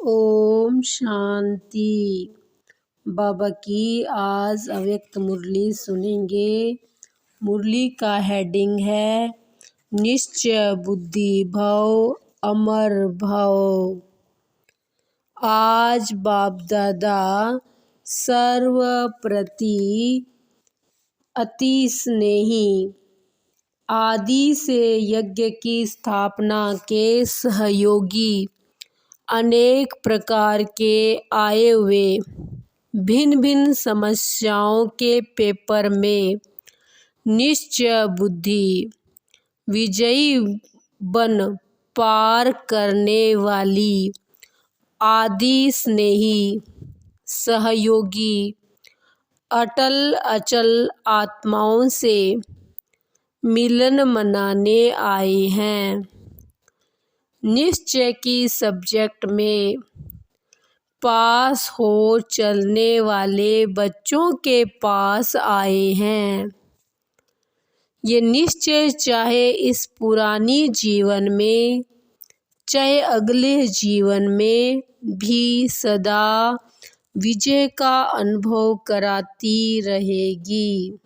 ओम शांति। बाबा की आज अव्यक्त मुरली सुनेंगे। मुरली का हेडिंग है निश्चय बुद्धि भव अमर भव। आज बाप दादा सर्व प्रति अति स्नेही आदि से यज्ञ की स्थापना के सहयोगी अनेक प्रकार के आए हुए भिन्न भिन्न समस्याओं के पेपर में निश्चय बुद्धि विजयी बन पार करने वाली आदि स्नेही सहयोगी अटल अचल आत्माओं से मिलन मनाने आए हैं। निश्चय की सब्जेक्ट में पास हो चलने वाले बच्चों के पास आए हैं। ये निश्चय चाहे इस पुरानी जीवन में चाहे अगले जीवन में भी सदा विजय का अनुभव कराती रहेगी।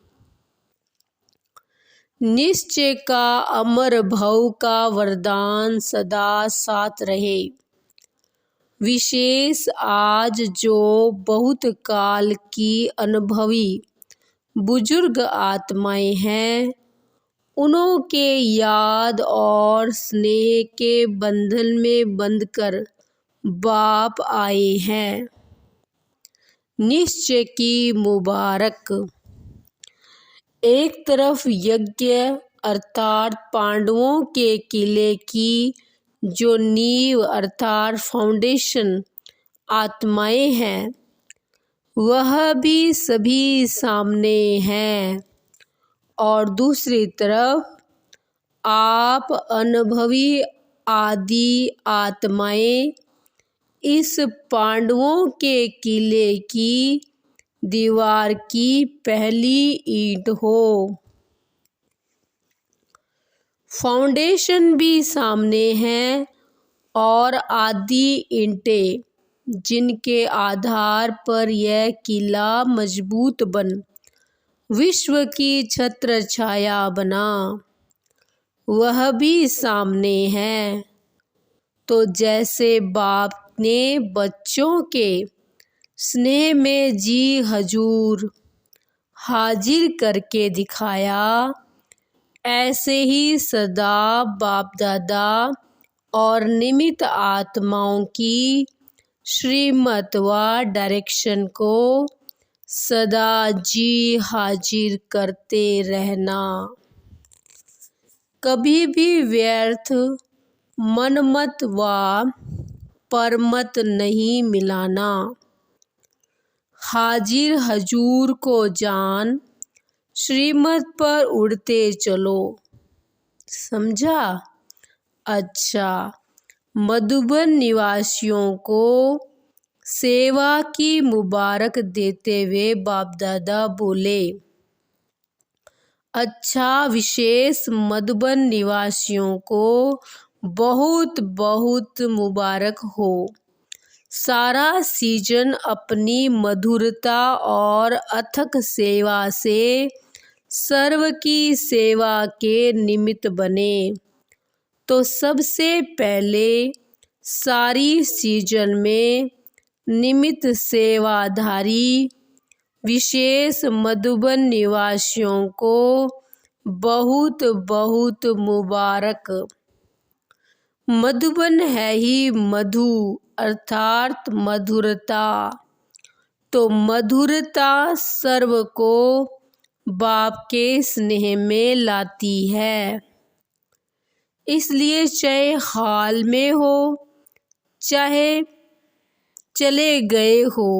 निश्चय का अमर भव का वरदान सदा साथ रहे। विशेष आज जो बहुत काल की अनुभवी बुजुर्ग आत्माएं हैं, उन्हों के याद और स्नेह के बंधन में बंधकर बाप आए हैं। निश्चय की मुबारक। एक तरफ यज्ञ अर्थात पांडवों के किले की जो नींव अर्थात फाउंडेशन आत्माएं हैं, वह भी सभी सामने हैं, और दूसरी तरफ आप अनुभवी आदि आत्माएं इस पांडवों के किले की दीवार की पहली ईंट हो। फाउंडेशन भी सामने है और आदि ईंटें जिनके आधार पर यह किला मजबूत बन विश्व की छत्र छाया बना, वह भी सामने है। तो जैसे बाप ने बच्चों के स्नेह में जी हजूर हाजिर करके दिखाया, ऐसे ही सदा बाप दादा और निमित्त आत्माओं की श्रीमत व डायरेक्शन को सदा जी हाजिर करते रहना। कभी भी व्यर्थ मनमत व परमत नहीं मिलाना। हाजिर हजूर को जान श्रीमत पर उड़ते चलो। समझा? अच्छा। मधुबन निवासियों को सेवा की मुबारक देते हुए बाप दादा बोले, अच्छा, विशेष मधुबन निवासियों को बहुत बहुत मुबारक हो। सारा सीजन अपनी मधुरता और अथक सेवा से सर्व की सेवा के निमित्त बने। तो सबसे पहले सारी सीजन में निमित्त सेवाधारी विशेष मधुबन निवासियों को बहुत बहुत मुबारक। मधुबन है ही मधु अर्थात मधुरता। तो मधुरता सर्व को बाप के स्नेह में लाती है। इसलिए चाहे हाल में हो चाहे चले गए हो,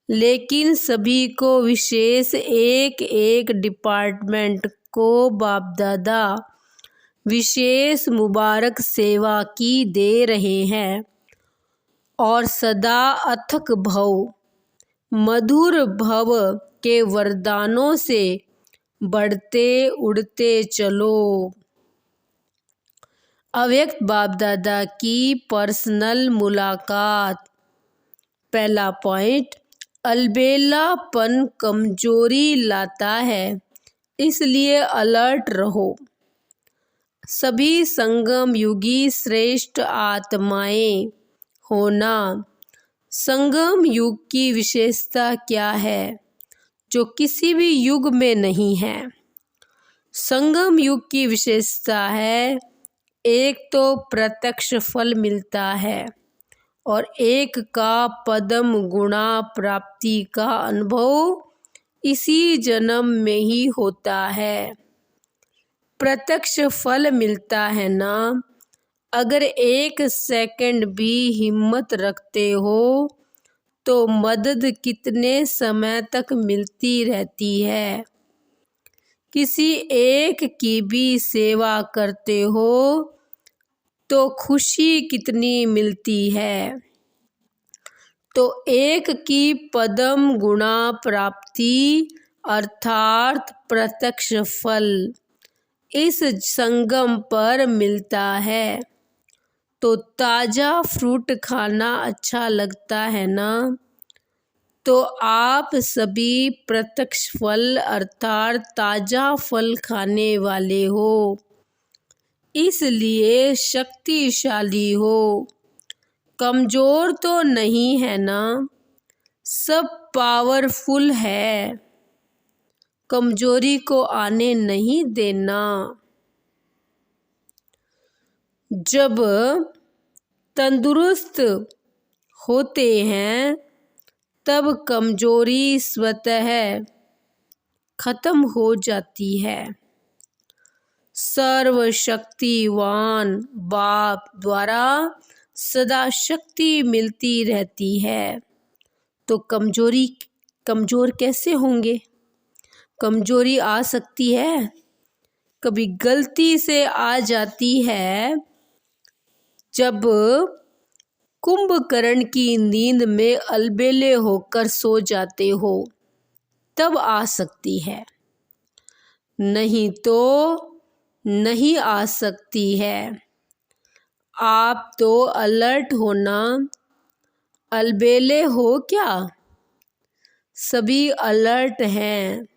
लेकिन सभी को विशेष एक एक डिपार्टमेंट को बाप दादा विशेष मुबारक सेवा की दे रहे हैं। और सदा अथक भव मधुर भव के वरदानों से बढ़ते उड़ते चलो। अव्यक्त बाप दादा की पर्सनल मुलाकात। पहला पॉइंट, अलबेलापन कमजोरी लाता है, इसलिए अलर्ट रहो। सभी संगम युगी श्रेष्ठ आत्माएं होना। संगम युग की विशेषता क्या है जो किसी भी युग में नहीं है? संगम युग की विशेषता है, एक तो प्रत्यक्ष फल मिलता है और एक का पदम गुणा प्राप्ति का अनुभव इसी जन्म में ही होता है। प्रत्यक्ष फल मिलता है ना। अगर 1 सेकंड भी हिम्मत रखते हो तो मदद कितने समय तक मिलती रहती है। किसी एक की भी सेवा करते हो तो खुशी कितनी मिलती है। तो एक की पदम गुणा प्राप्ति अर्थात प्रत्यक्ष फल इस संगम पर मिलता है। तो ताज़ा फ्रूट खाना अच्छा लगता है ना। तो आप सभी प्रत्यक्ष फल अर्थात ताज़ा फल खाने वाले हो, इसलिए शक्तिशाली हो। कमज़ोर तो नहीं है ना। सब पावरफुल है। कमज़ोरी को आने नहीं देना। जब तंदुरुस्त होते हैं तब कमज़ोरी स्वतः खत्म हो जाती है। सर्वशक्तिवान बाप द्वारा सदा शक्ति मिलती रहती है। तो कमज़ोर कैसे होंगे? कमज़ोरी आ सकती है, कभी गलती से आ जाती है। जब कुंभकर्ण की नींद में अलबेले होकर सो जाते हो तब आ सकती है, नहीं तो नहीं आ सकती है। आप तो अलर्ट हो ना। अलबेले हो क्या? सभी अलर्ट हैं,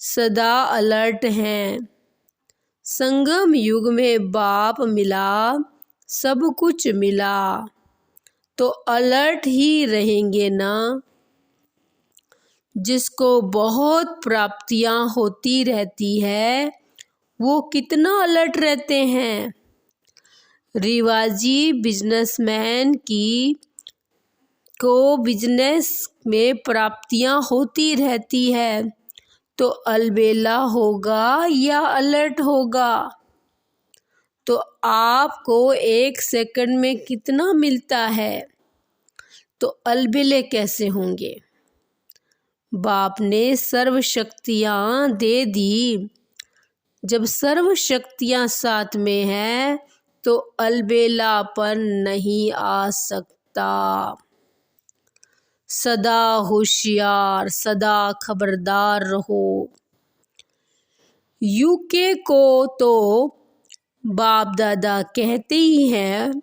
सदा अलर्ट हैं। संगम युग में बाप मिला, सब कुछ मिला, तो अलर्ट ही रहेंगे ना। जिसको बहुत प्राप्तियां होती रहती है वो कितना अलर्ट रहते हैं। रिवाजी बिजनेसमैन को बिजनेस में प्राप्तियां होती रहती है, तो अलबेला होगा या अलर्ट होगा? तो आपको 1 सेकंड में कितना मिलता है, तो अलबेले कैसे होंगे? बाप ने सर्व शक्तियाँ दे दी। जब सर्व शक्तियाँ साथ में है तो अलबेलापन नहीं आ सकता। सदा होशियार, सदा खबरदार रहो। यूके को तो बाप दादा कहते ही हैं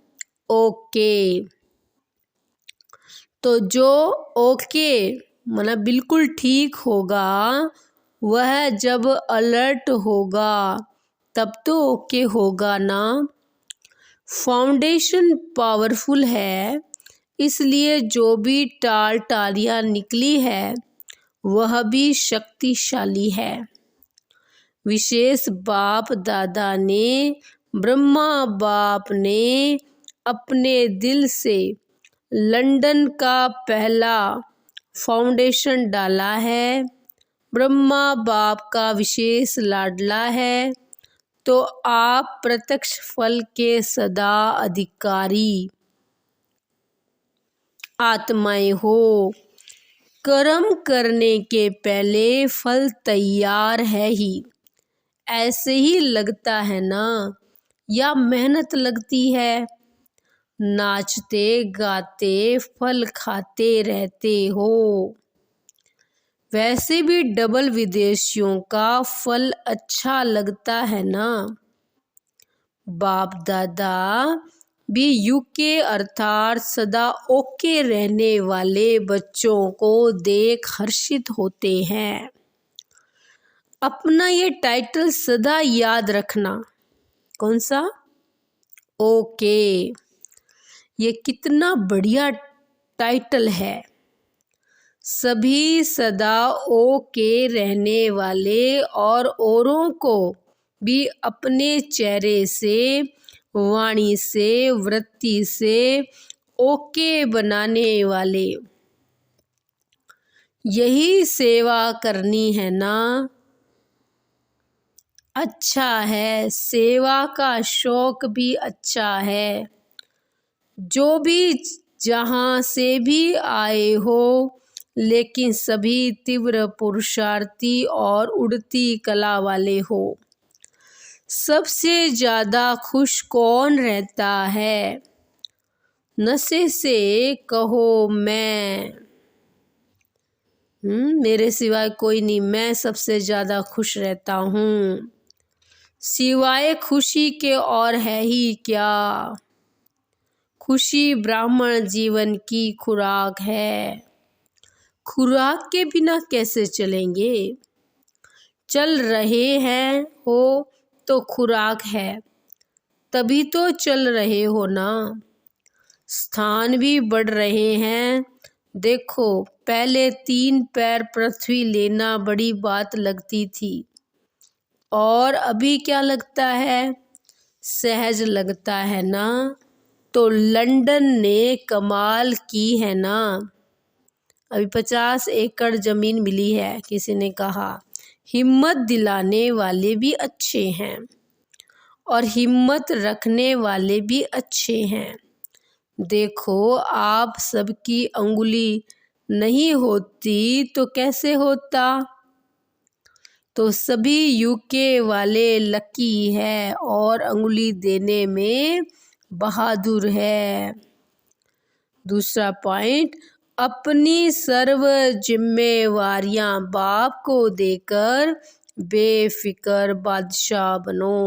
ओके। तो जो ओके मतलब बिल्कुल ठीक होगा वह जब अलर्ट होगा तब तो ओके होगा ना। फाउंडेशन पावरफुल है, इसलिए जो भी टालियाँ निकली है वह भी शक्तिशाली है। विशेष बाप दादा ने ब्रह्मा बाप ने अपने दिल से लंदन का पहला फाउंडेशन डाला है। ब्रह्मा बाप का विशेष लाडला है, तो आप प्रत्यक्ष फल के सदा अधिकारी आत्माएं हो। कर्म करने के पहले फल तैयार है ही, ऐसे ही लगता है ना, या मेहनत लगती है? नाचते गाते फल खाते रहते हो। वैसे भी डबल विदेशियों का फल अच्छा लगता है ना। बाप दादा भी यूके अर्थात सदा ओके रहने वाले बच्चों को देख हर्षित होते हैं। अपना ये टाइटल सदा याद रखना। कौन सा? ओके। ये कितना बढ़िया टाइटल है। सभी सदा ओके रहने वाले और औरों को भी अपने चेहरे से, वाणी से, वृत्ति से ओके बनाने वाले। यही सेवा करनी है ना? अच्छा है, सेवा का शौक भी अच्छा है। जो भी जहाँ से भी आए हो, लेकिन सभी तीव्र पुरुषार्थी और उड़ती कला वाले हो। सबसे ज़्यादा खुश कौन रहता है? नशे से कहो मैं। मेरे सिवाय कोई नहीं, मैं सबसे ज़्यादा खुश रहता हूँ। सिवाय खुशी के और है ही क्या? खुशी ब्राह्मण जीवन की खुराक है। खुराक के बिना कैसे चलेंगे? चल रहे हैं हो तो खुराक है, तभी तो चल रहे हो ना। स्थान भी बढ़ रहे हैं। देखो, पहले 3 पैर पृथ्वी लेना बड़ी बात लगती थी, और अभी क्या लगता है? सहज लगता है ना। तो लंदन ने कमाल की है ना। अभी 50 एकड़ ज़मीन मिली है, किसी ने कहा। हिम्मत दिलाने वाले भी अच्छे हैं और हिम्मत रखने वाले भी अच्छे हैं। देखो, आप सबकी अंगुली नहीं होती तो कैसे होता? तो सभी यूके वाले लकी है और अंगुली देने में बहादुर है। दूसरा पॉइंट, अपनी सर्व जिम्मेवारियां बाप को देकर बेफिक्र बादशाह बनो।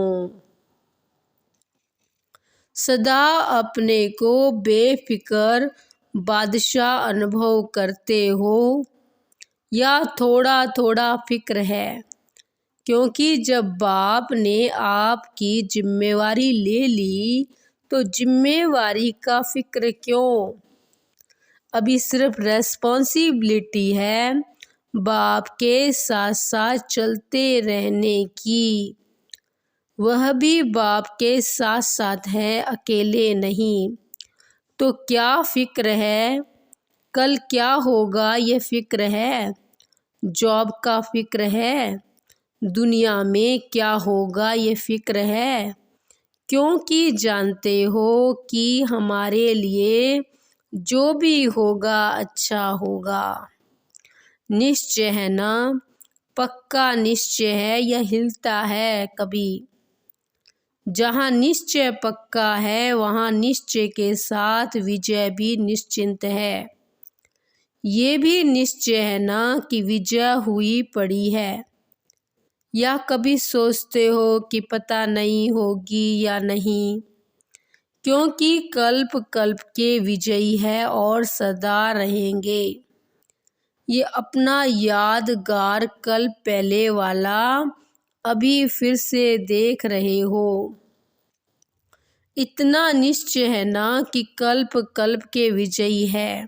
सदा अपने को बेफिक्र बादशाह अनुभव करते हो या थोड़ा थोड़ा फिक्र है? क्योंकि जब बाप ने आपकी जिम्मेवारी ले ली तो जिम्मेवारी का फिक्र क्यों? अभी सिर्फ रेस्पॉन्सिबिलिटी है बाप के साथ साथ चलते रहने की। वह भी बाप के साथ साथ है, अकेले नहीं। तो क्या फिक्र है? कल क्या होगा ये फिक्र है। जॉब का फिक्र है। दुनिया में क्या होगा ये फिक्र है। क्योंकि जानते हो कि हमारे लिए जो भी होगा अच्छा होगा। निश्चय है ना? पक्का निश्चय है या हिलता है कभी? जहाँ निश्चय पक्का है वहाँ निश्चय के साथ विजय भी निश्चिंत है। ये भी निश्चय है ना कि विजय हुई पड़ी है। या कभी सोचते हो कि पता नहीं होगी या नहीं? क्योंकि कल्प कल्प के विजयी है और सदा रहेंगे। ये अपना यादगार कल्प पहले वाला अभी फिर से देख रहे हो। इतना निश्चय है ना कि कल्प कल्प के विजयी है।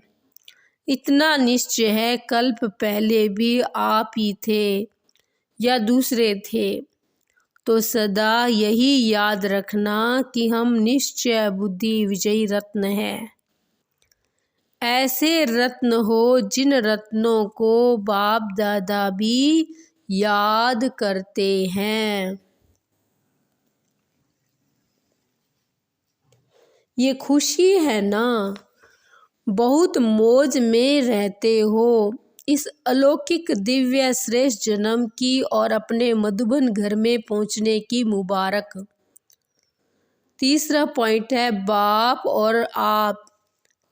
इतना निश्चय है कल्प पहले भी आप ही थे या दूसरे थे। तो सदा यही याद रखना कि हम निश्चय बुद्धि विजयी रत्न हैं। ऐसे रत्न हो जिन रत्नों को बाप दादा भी याद करते हैं। ये खुशी है ना? बहुत मौज में रहते हो इस अलौकिक दिव्य श्रेष्ठ जन्म की और अपने मधुबन घर में पहुंचने की मुबारक। तीसरा पॉइंट है, बाप और आप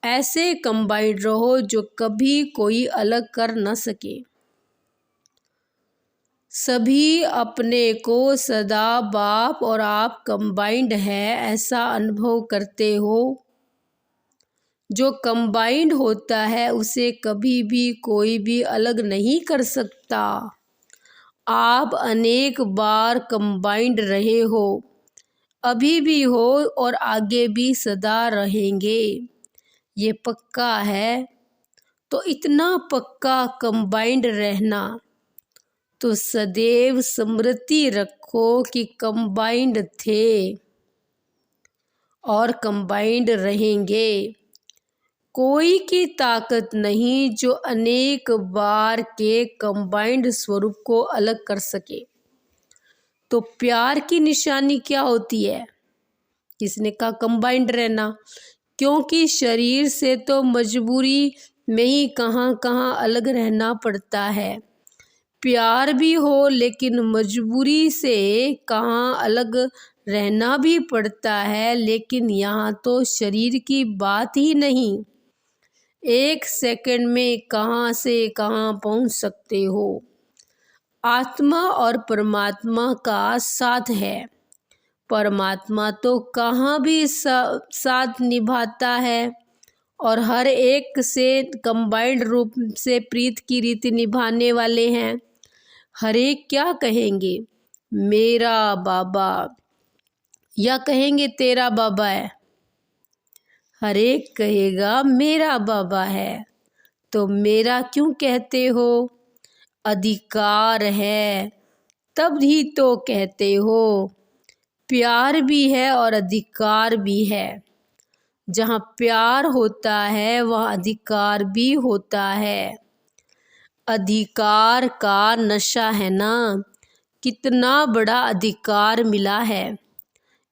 ऐसे कंबाइंड रहो जो कभी कोई अलग कर न सके। सभी अपने को सदा बाप और आप कंबाइंड है ऐसा अनुभव करते हो। जो कंबाइंड होता है उसे कभी भी कोई भी अलग नहीं कर सकता। आप अनेक बार कंबाइंड रहे हो, अभी भी हो और आगे भी सदा रहेंगे, ये पक्का है। तो इतना पक्का कंबाइंड रहना, तो सदैव स्मृति रखो कि कंबाइंड थे और कंबाइंड रहेंगे। कोई की ताकत नहीं जो अनेक बार के कंबाइंड स्वरूप को अलग कर सके। तो प्यार की निशानी क्या होती है? किसने कहा कंबाइंड रहना? क्योंकि शरीर से तो मजबूरी में ही कहाँ कहाँ अलग रहना पड़ता है। प्यार भी हो लेकिन मजबूरी से कहाँ अलग रहना भी पड़ता है। लेकिन यहाँ तो शरीर की बात ही नहीं, एक सेकंड में कहाँ से कहाँ पहुँच सकते हो। आत्मा और परमात्मा का साथ है। परमात्मा तो कहाँ भी साथ निभाता है और हर एक से कंबाइंड रूप से प्रीत की रीति निभाने वाले हैं। हर एक क्या कहेंगे? मेरा बाबा, या कहेंगे तेरा बाबा है? हर एक कहेगा मेरा बाबा है। तो मेरा क्यों कहते हो? अधिकार है तब ही तो कहते हो। प्यार भी है और अधिकार भी है। जहाँ प्यार होता है वहाँ अधिकार भी होता है। अधिकार का नशा है ना, कितना बड़ा अधिकार मिला है।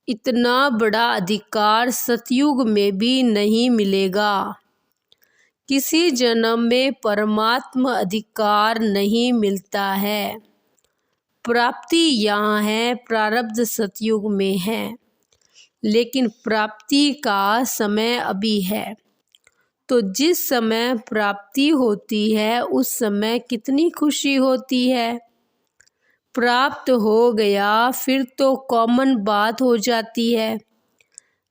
इतना बड़ा अधिकार सतयुग में भी नहीं मिलेगा। किसी जन्म में परमात्मा अधिकार नहीं मिलता है। प्राप्ति यहाँ है, प्रारब्ध सतयुग में है, लेकिन प्राप्ति का समय अभी है। तो जिस समय प्राप्ति होती है उस समय कितनी खुशी होती है। प्राप्त हो गया फिर तो कॉमन बात हो जाती है,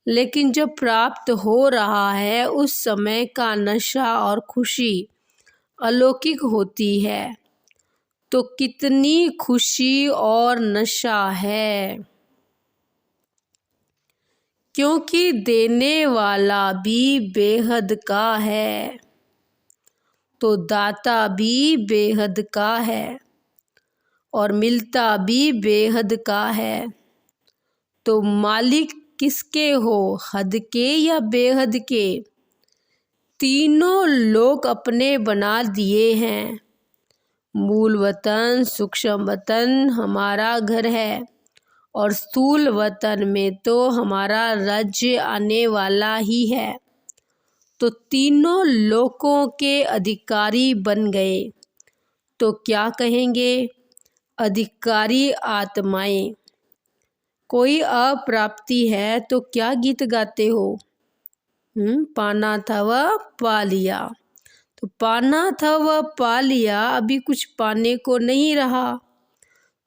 लेकिन जब प्राप्त हो रहा है उस समय का नशा और खुशी अलौकिक होती है। तो कितनी खुशी और नशा है, क्योंकि देने वाला भी बेहद का है, तो दाता भी बेहद का है और मिलता भी बेहद का है। तो मालिक किसके हो, हद के या बेहद के? तीनों लोक अपने बना दिए हैं। मूल वतन सूक्ष्म वतन हमारा घर है और स्थूल वतन में तो हमारा राज्य आने वाला ही है। तो तीनों लोकों के अधिकारी बन गए। तो क्या कहेंगे? अधिकारी आत्माएं। कोई अप्राप्ति है तो क्या गीत गाते हो? पाना था वह पा लिया। तो पाना था वह पा लिया, अभी कुछ पाने को नहीं रहा,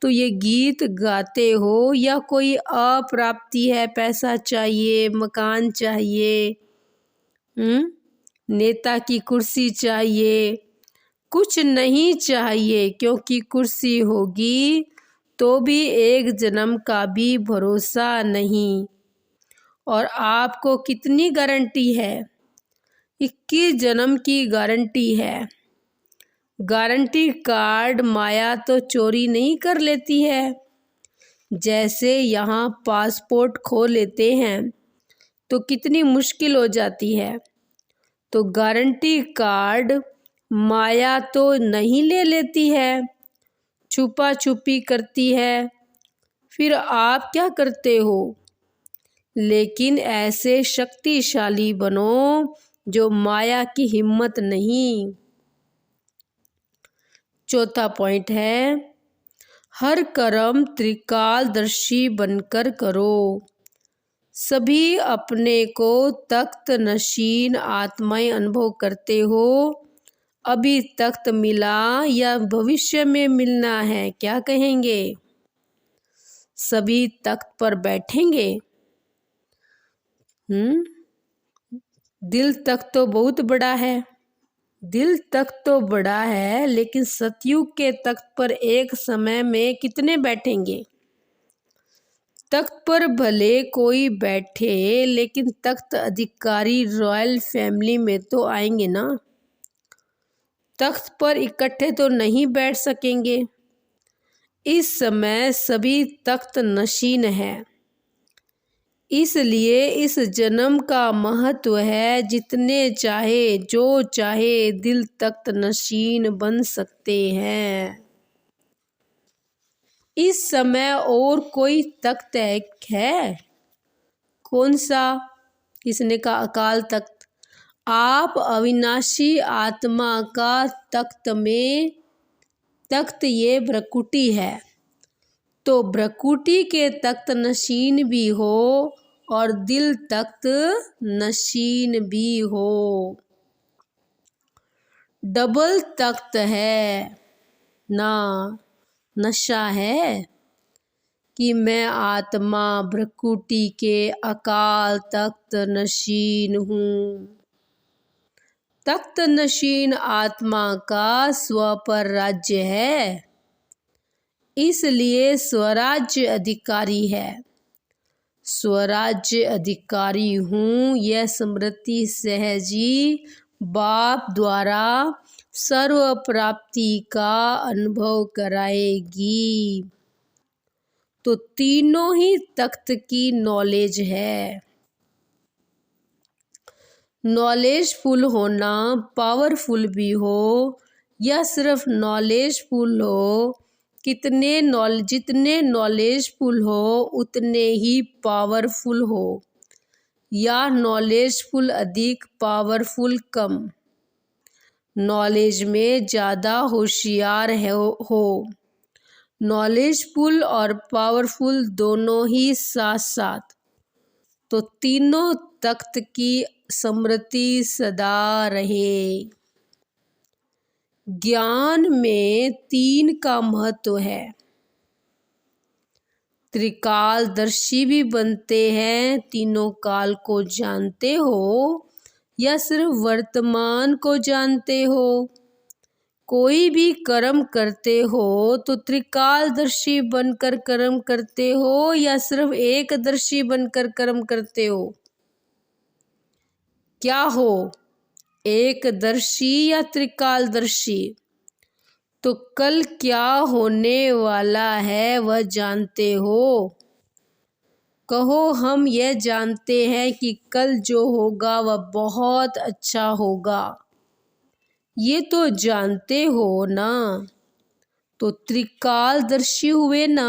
तो ये गीत गाते हो। या कोई अप्राप्ति है, पैसा चाहिए, मकान चाहिए, नेता की कुर्सी चाहिए, कुछ नहीं चाहिए, क्योंकि कुर्सी होगी तो भी एक जन्म का भी भरोसा नहीं। और आपको कितनी गारंटी है? 21 जन्म की गारंटी है। गारंटी कार्ड माया तो चोरी नहीं कर लेती है। जैसे यहाँ पासपोर्ट खो लेते हैं तो कितनी मुश्किल हो जाती है, तो गारंटी कार्ड माया तो नहीं ले लेती है, छुपा छुपी करती है। फिर आप क्या करते हो? लेकिन ऐसे शक्तिशाली बनो जो माया की हिम्मत नहीं। चौथा पॉइंट है, हर कर्म त्रिकालदर्शी बनकर करो। सभी अपने को तख्त नशीन आत्माएं अनुभव करते हो। अभी तख्त मिला या भविष्य में मिलना है, क्या कहेंगे? सभी तख्त पर बैठेंगे? दिल तख्त तो बहुत बड़ा है। दिल तख्त तो बड़ा है, लेकिन सतयुग के तख्त पर एक समय में कितने बैठेंगे? तख्त पर भले कोई बैठे, लेकिन तख्त अधिकारी रॉयल फैमिली में तो आएंगे ना। तख्त पर इकट्ठे तो नहीं बैठ सकेंगे। इस समय सभी तख्त नशीन है। इसलिए इस जन्म का महत्व है, जितने चाहे जो चाहे दिल तख्त नशीन बन सकते हैं। इस समय और कोई तख्त है? कौन सा? किसने कहा? अकाल तख्त। आप अविनाशी आत्मा का तख्त ये भ्रकुटी है, तो भ्रकुटी के तख्त नशीन भी हो और दिल तख्त नशीन भी हो। डबल तख्त है ना। नशा है कि मैं आत्मा भ्रकुटी के अकाल तख्त नशीन हूँ। तख्त नशीन आत्मा का स्व पर राज्य है, इसलिए स्वराज्य अधिकारी है। स्वराज्य अधिकारी हूँ, यह स्मृति सहजी बाप द्वारा सर्व प्राप्ति का अनुभव कराएगी। तो तीनों ही तख्त की नॉलेज है। नॉलेजफुल होना पावरफुल भी हो या सिर्फ नॉलेजफुल हो, जितने नॉलेजफुल हो उतने ही पावरफुल हो, या नॉलेजफुल अधिक पावरफुल कम। नॉलेज में ज़्यादा होशियार हो। नॉलेजफुल और पावरफुल दोनों ही साथ साथ। तो तीनों तख्त की स्मृति सदा रहे। ज्ञान में 3 का महत्व है। त्रिकालदर्शी भी बनते हैं। तीनों काल को जानते हो या सिर्फ वर्तमान को जानते हो? कोई भी कर्म करते हो तो त्रिकालदर्शी बनकर कर्म करते हो या सिर्फ एकदर्शी बनकर कर्म करते हो? क्या हो, एकदर्शी या त्रिकालदर्शी? तो कल क्या होने वाला है वह जानते हो? कहो, हम यह जानते हैं कि कल जो होगा वह बहुत अच्छा होगा। ये तो जानते हो ना। तो त्रिकालदर्शी हुए ना।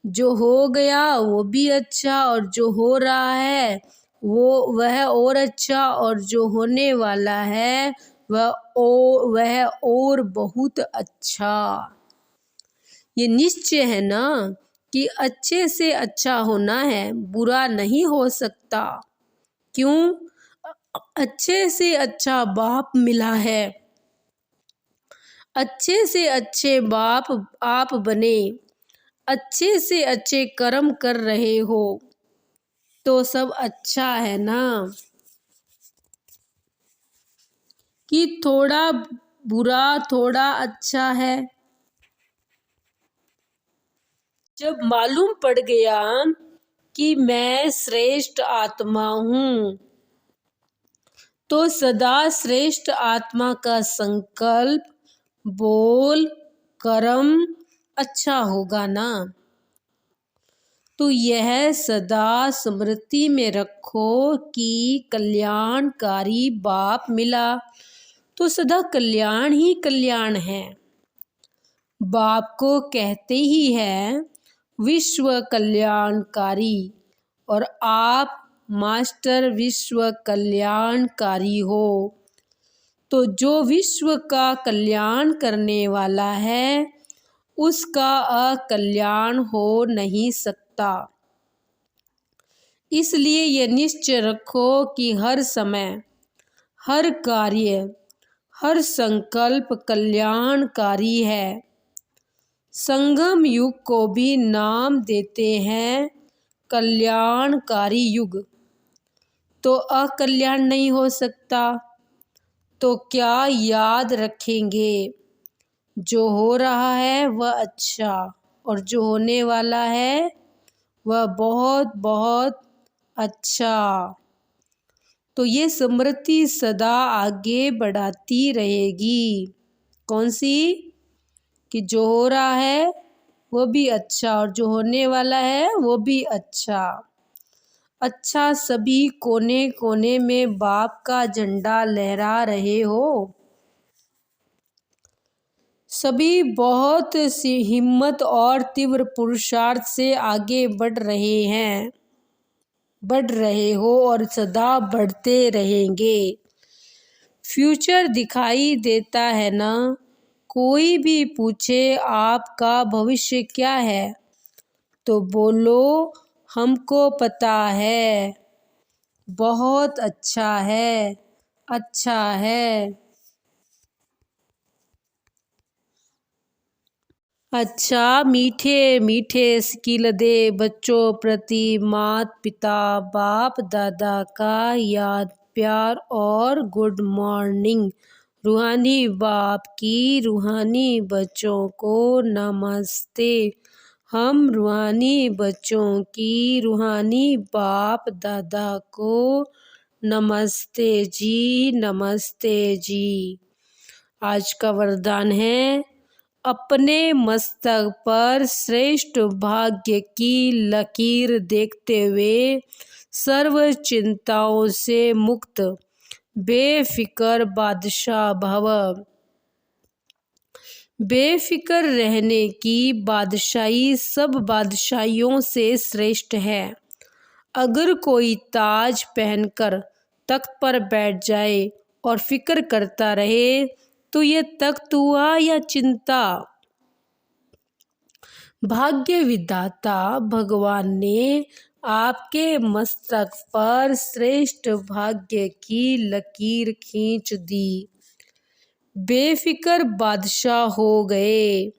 जो हो गया वो भी अच्छा, और जो हो रहा है वह और अच्छा, और जो होने वाला है वह और बहुत अच्छा। ये निश्चय है ना कि अच्छे से अच्छा होना है, बुरा नहीं हो सकता। क्यों? अच्छे से अच्छा बाप मिला है। अच्छे से अच्छे बाप आप बने, अच्छे से अच्छे कर्म कर रहे हो, तो सब अच्छा है ना। कि थोड़ा बुरा थोड़ा अच्छा है? जब मालूम पड़ गया कि मैं श्रेष्ठ आत्मा हूँ, तो सदा श्रेष्ठ आत्मा का संकल्प, बोल, कर्म अच्छा होगा ना। तो यह सदा स्मृति में रखो कि कल्याणकारी बाप मिला तो सदा कल्याण ही कल्याण है। बाप को कहते ही है विश्व कल्याणकारी, और आप मास्टर विश्व कल्याणकारी हो। तो जो विश्व का कल्याण करने वाला है उसका अकल्याण हो नहीं सकता। इसलिए यह निश्चय रखो कि हर समय, हर कार्य, हर संकल्प कल्याणकारी है। संगम युग को भी नाम देते हैं कल्याणकारी युग। तो अकल्याण नहीं हो सकता, तो क्या याद रखेंगे? जो हो रहा है वह अच्छा, और जो होने वाला है वह बहुत बहुत अच्छा। तो ये स्मृति सदा आगे बढ़ाती रहेगी। कौन सी? कि जो हो रहा है वो भी अच्छा, और जो होने वाला है वो भी अच्छा। अच्छा, सभी कोने कोने में बाप का झंडा लहरा रहे हो। सभी बहुत सी हिम्मत और तीव्र पुरुषार्थ से आगे बढ़ रहे हो और सदा बढ़ते रहेंगे। फ्यूचर दिखाई देता है ना? कोई भी पूछे आपका भविष्य क्या है, तो बोलो हमको पता है, बहुत अच्छा है, अच्छा है। अच्छा, मीठे मीठे स्किल दे बच्चों प्रति माता पिता बाप दादा का याद प्यार और गुड मॉर्निंग। रूहानी बाप की रूहानी बच्चों को नमस्ते। हम रूहानी बच्चों की रूहानी बाप दादा को नमस्ते जी, नमस्ते जी। आज का वरदान है, अपने मस्तक पर श्रेष्ठ भाग्य की लकीर देखते हुए सर्व चिंताओं से मुक्त बेफिक्र बादशाह भव। बेफिक्र रहने की बादशाही सब बादशाहियों से श्रेष्ठ है। अगर कोई ताज पहनकर तख्त पर बैठ जाए और फिक्र करता रहे, तो ये तख्त हुआ या चिंता? भाग्य विधाता भगवान ने आपके मस्तक पर श्रेष्ठ भाग्य की लकीर खींच दी। बेफिक्र बादशाह हो गए।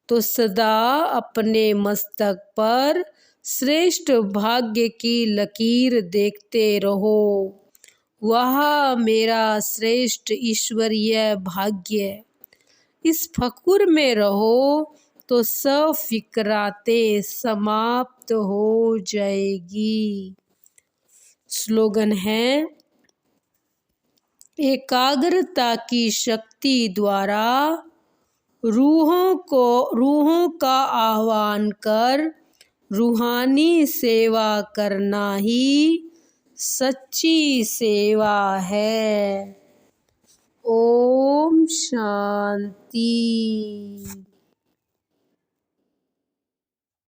तो सदा अपने मस्तक पर श्रेष्ठ भाग्य की लकीर देखते रहो। वह मेरा श्रेष्ठ ईश्वरीय भाग्य। इस फकुर में रहो तो सब फिक्रातें समाप्त हो जाएगी। स्लोगन है, एकाग्रता की शक्ति द्वारा रूहों का आह्वान कर रूहानी सेवा करना ही सच्ची सेवा है। ओम शांति।